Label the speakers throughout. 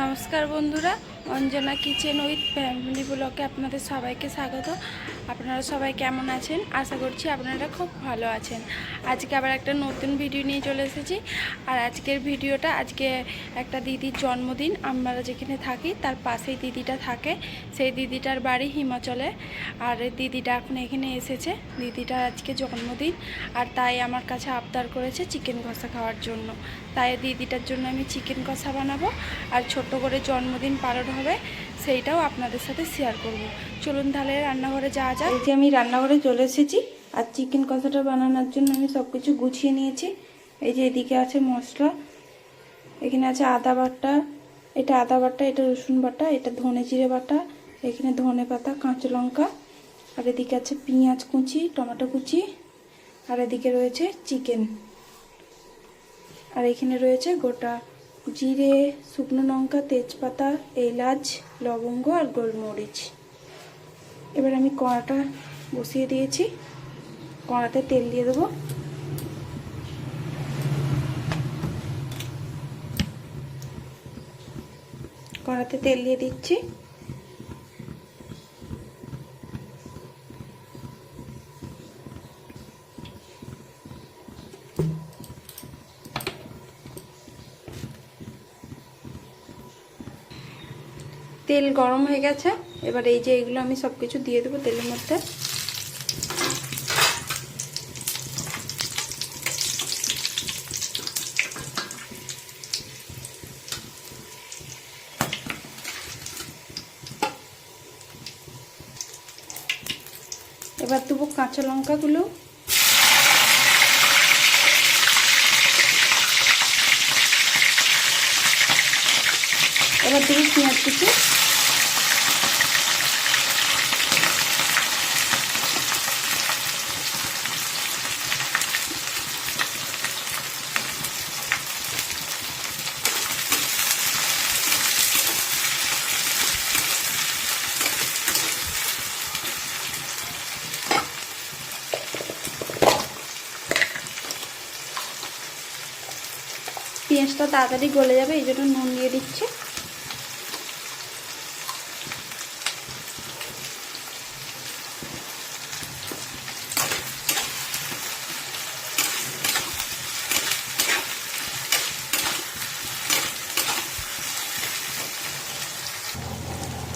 Speaker 1: নমস্কার বন্ধুরা, Anjana kitchen with family ব্লগে আপনাদের সবাইকে স্বাগত। আপনারা সবাই কেমন আছেন? আশা করছি আপনারা খুব ভালো আছেন। আজকে আবার একটা নতুন ভিডিও নিয়ে চলে এসেছি। আর আজকের ভিডিওটা আজকে একটা দিদির জন্মদিন। আমরা যেখানে থাকি তার পাশেই দিদিটা থাকে। সেই দিদিটার বাড়ি হিমাচলে। আর দিদিটা এখন এখানে এসেছে। দিদিটার আজকে জন্মদিন, আর তাই আমার কাছে আবদার করেছে চিকেন কষা খাওয়ার জন্য। তাই দিদিটার জন্য আমি চিকেন কষা বানাবো, আর ছোট্ট করে জন্মদিন পালন হবে, সেইটাও আপনাদের সাথে শেয়ার করব। চলুন তাহলে রান্নাঘরে যাওয়া যায়। এই যে আমি রান্নাঘরে চলে এসেছি, আর চিকেন কষাটা বানানোর জন্য আমি সব কিছু গুছিয়ে নিয়েছি। এই যে এদিকে আছে মশলা, এখানে আছে আদা বাটা, এটা আদা বাটা, এটা রসুন বাটা, এটা ধনে জিরে বাটা, এখানে ধনে পাতা, কাঁচা লঙ্কা, আর এদিকে আছে পেঁয়াজ কুচি, টমেটো কুচি, আর এদিকে রয়েছে চিকেন, আর এখানে রয়েছে গোটা জিরে, শুকনো লঙ্কা, তেজপাতা, এলাচ, লবঙ্গ আর গোলমরিচ। এবার আমি কড়াটা বসিয়ে দিয়েছি, কড়াতে তেল দিয়ে দেবো। কড়াতে তেল দিয়ে দিচ্ছি। তেল গরম হয়ে গেছে, এবার এই যে এগুলো আমি সব কিছু দিয়ে দেবো তেলের মধ্যে। এবার দেবো কাঁচা লঙ্কাগুলো, এবার দেবো পেঁয়াজ কুচি, পেঁয়াজটা তাড়াতাড়ি গলে যাবে এই জন্য নুন দিয়ে দিচ্ছি।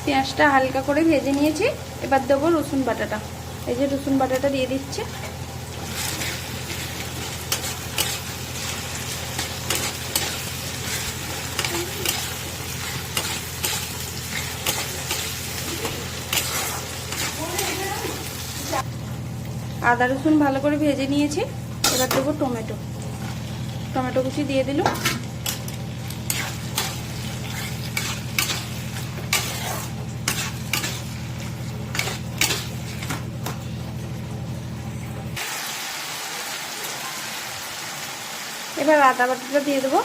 Speaker 1: পেঁয়াজটা হালকা করে ভেজে নিয়েছি, এবার দেবো রসুন বাটাটা। এই যে রসুন বাটাটা দিয়ে দিচ্ছি। আদা রসুন ভালো করে ভেজে নিয়েছি, এবার দেবো টমেটো। টমেটো কুচি দিয়ে দিল। এবার আদা বাটাটা দিয়ে দেবো।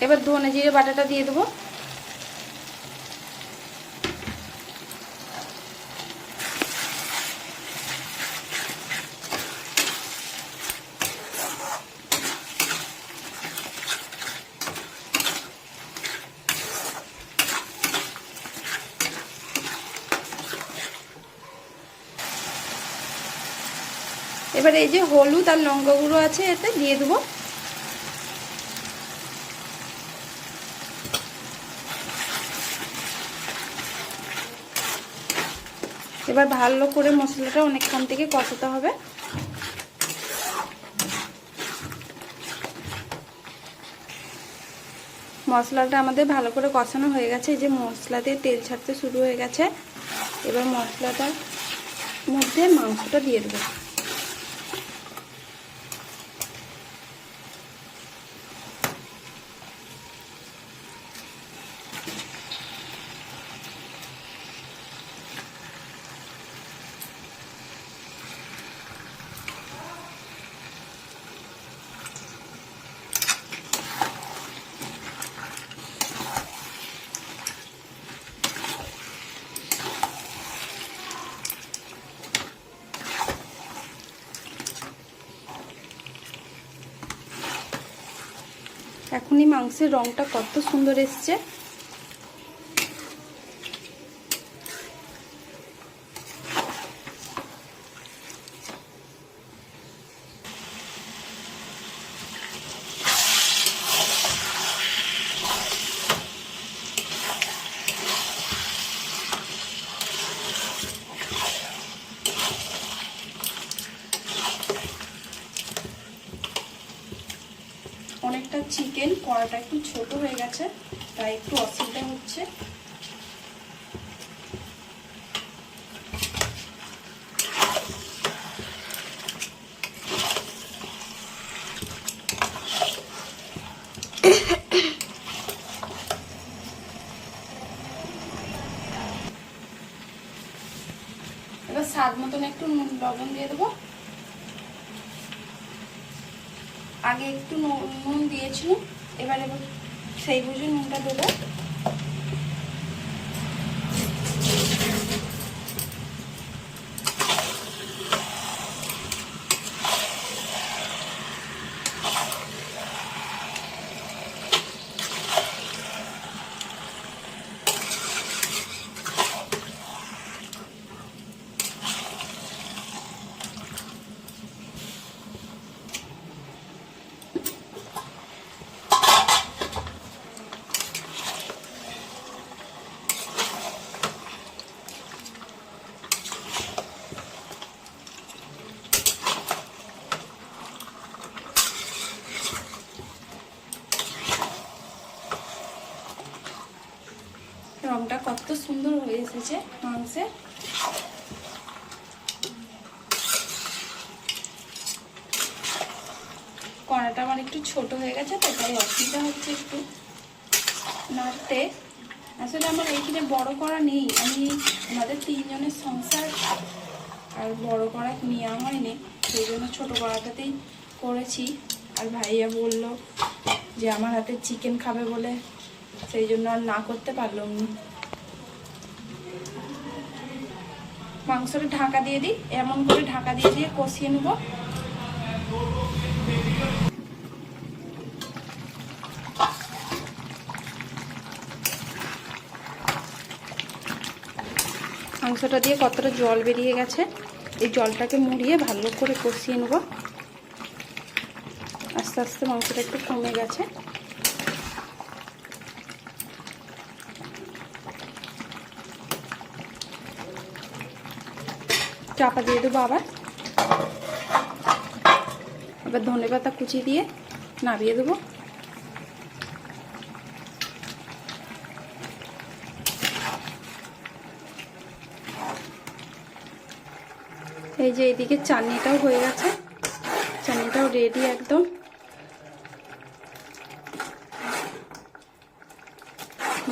Speaker 1: এবার ধনে জিরে বাটাটা দিয়ে দেবো। এবার এই যে হলুদ আর লঙ্কা গুঁড়ো আছে এতে দিয়ে দেবো। এবার ভালো করে মশলাটা অনেকক্ষণ থেকে কষাতে হবে। মশলাটা আমাদের ভালো করে কষানো হয়ে গেছে, এই যে মশলাতে তেল ছাড়তে শুরু হয়ে গেছে। এবার মশলাটার মধ্যে মাংসটা দিয়ে দেবো। দেখুনি মাংসের রংটা কত সুন্দর এসছে। অনেকটা চিকেন, কড়াটা একটু ছোট হয়ে গেছে, তাই একটু অসুবিধা হচ্ছে। এবার স্বাদ মতন একটু লবণ দিয়ে দেবো। আগে একটু নুন দিয়েছিলাম, এবার সেই বুঝে নুনটা দেবো। রংটা কত সুন্দর হয়ে এসেছে মাংসে। কড়াটা আমার একটু ছোট হয়ে গেছে, তো তাই অসুবিধা হচ্ছে একটু নাড়তে। আসলে আমার এইখানে বড় কড়া নেই, আমাদের 3 জনের সংসার, আর বড় কড়া নেওয়া হয়নি, সেই জন্য ছোটো কড়াটাতেই করেছি। আর ভাইয়া বলল যে আমার হাতে চিকেন খাবে বলে, সেই জন্য আর না করতে পারলাম না। মাংসটা ঢাকা দিয়ে দিই, এমন করে ঢাকা দিয়ে দিয়ে কষিয়ে নেব। মাংসটা দিয়ে কতটা জল বেরিয়ে গেছে, এই জলটাকে মুড়িয়ে ভালো করে কষিয়ে নেব। আস্তে আস্তে মাংসটা একটু কমে গেছে। চাপা দিয়ে দেবো আবার। এবার ধনেপাতা কুচি দিয়ে নামিয়ে দেবো। এই যে এইদিকে চাটনিটাও হয়ে গেছে, চাটনিটাও রেডি একদম।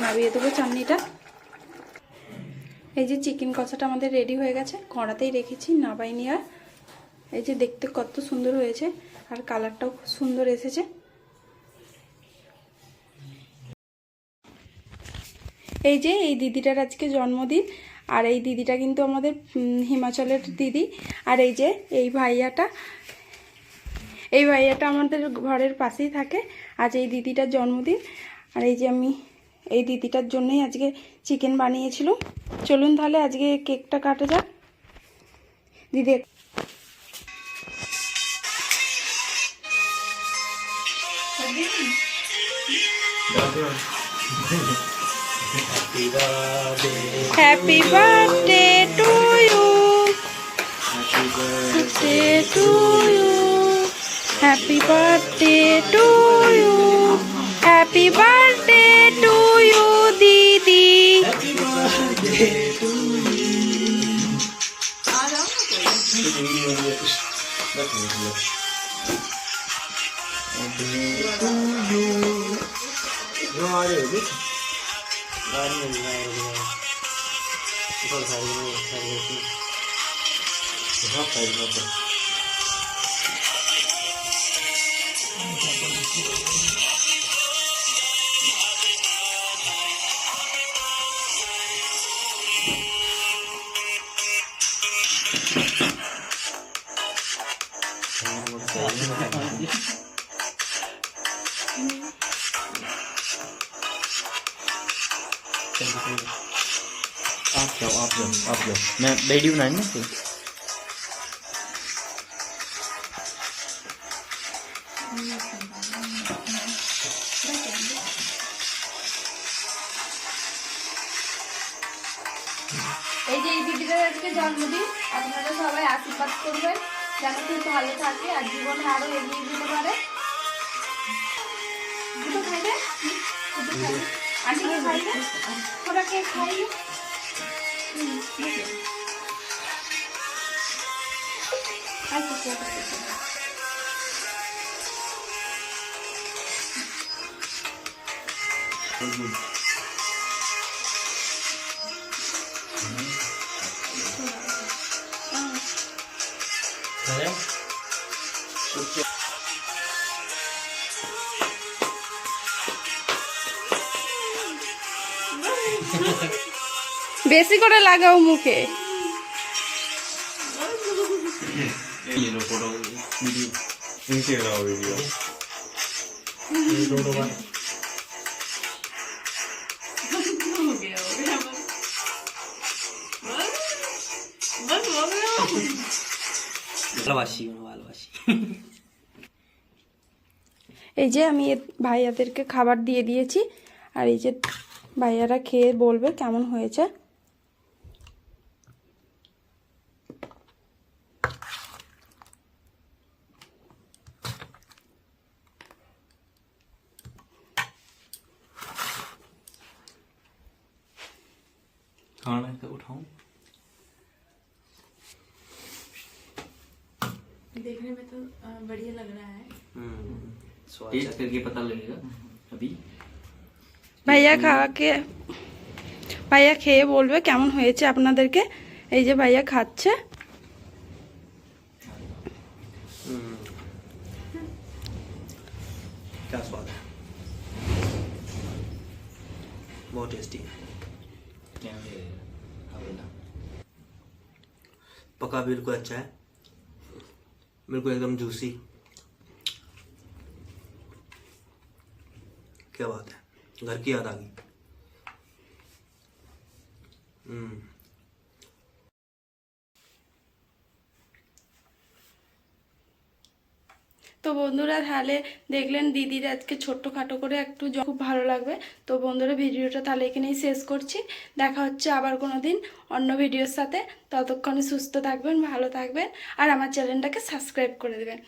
Speaker 1: নামিয়ে দেবো চাটনিটা। এই যে চিকেন কষাটা আমাদের রেডি হয়ে গেছে, কড়াতেই রেখেছি, নামাইনি আর। এই যে দেখতে কত সুন্দর হয়েছে, আর কালারটাও খুব সুন্দর এসেছে। এই যে এই দিদিটার আজকে জন্মদিন, আর এই দিদিটা কিন্তু আমাদের হিমাচলের দিদি। আর এই যে এই ভাইয়াটা আমাদের ঘরের পাশেই থাকে। আজ এই দিদিটার জন্মদিন, আর এই যে আমি এই দিদিটার জন্যই আজকে চিকেন বানিয়েছিলাম। চলুন তাহলে আজকে কেকটা কাটা যাক। দিদি Happy birthday to you. Happy birthday to you. Happy birthday to you. Happy birthday to you, Didi. Happy birthday to you.
Speaker 2: आप जाओ आप जाओ आप जाओ, मैं वीडियो बनाई ना फिर।
Speaker 1: এই যে এই দিদিটার আজকে জন্মদিন, আপনারা সবাই আশীর্বাদ করবেন যেন খুব ভালো থাকে আর জীবনে আরো এগিয়ে যেতে পারে। দুটো খাইবে, দুটো খাইবে, আন্টিকে খাইবে, ওরা কে খাইবে। বেশি করে লাগাও মুখে।
Speaker 2: ये लो फोटो वीडियो नीचे लगाओ वीडियो। ভালোবাসি ভালোবাসি।
Speaker 1: এই যে আমি ভাইয়াদেরকে খাবার দিয়ে দিয়েছি, আর এই যে ভাইয়ারা খেয়ে বলবে কেমন হয়েছে।
Speaker 2: खाना का उठाऊं?
Speaker 3: देखने में तो बढ़िया लग रहा है।
Speaker 2: टेस्ट करके पता लगेगा अभी।
Speaker 1: ভাইয়া ভাইয়া খেয়ে বলবে কেমন হয়েছে আপনাদেরকে। এই যে ভাইয়া খাচ্ছে।
Speaker 4: क्या स्वाद है, बहुत टेस्टी है। पका बिल्कुल अच्छा है, बिल्कुल एकदम जूसी। क्या बात है, घर की याद आ गई।
Speaker 1: তো বন্ধুরা তাহলে দেখলেন দিদির আজকে ছোট্টখাটো করে একটু খুব ভালো লাগবে। তো বন্ধুরা ভিডিওটা তাহলে এখানেই শেষ করছি। দেখা হচ্ছে আবার কোনো দিন অন্য ভিডিওর সাথে। ততক্ষণে সুস্থ থাকবেন, ভালো থাকবেন, আর আমার চ্যানেলটাকে সাবস্ক্রাইব করে দেবেন।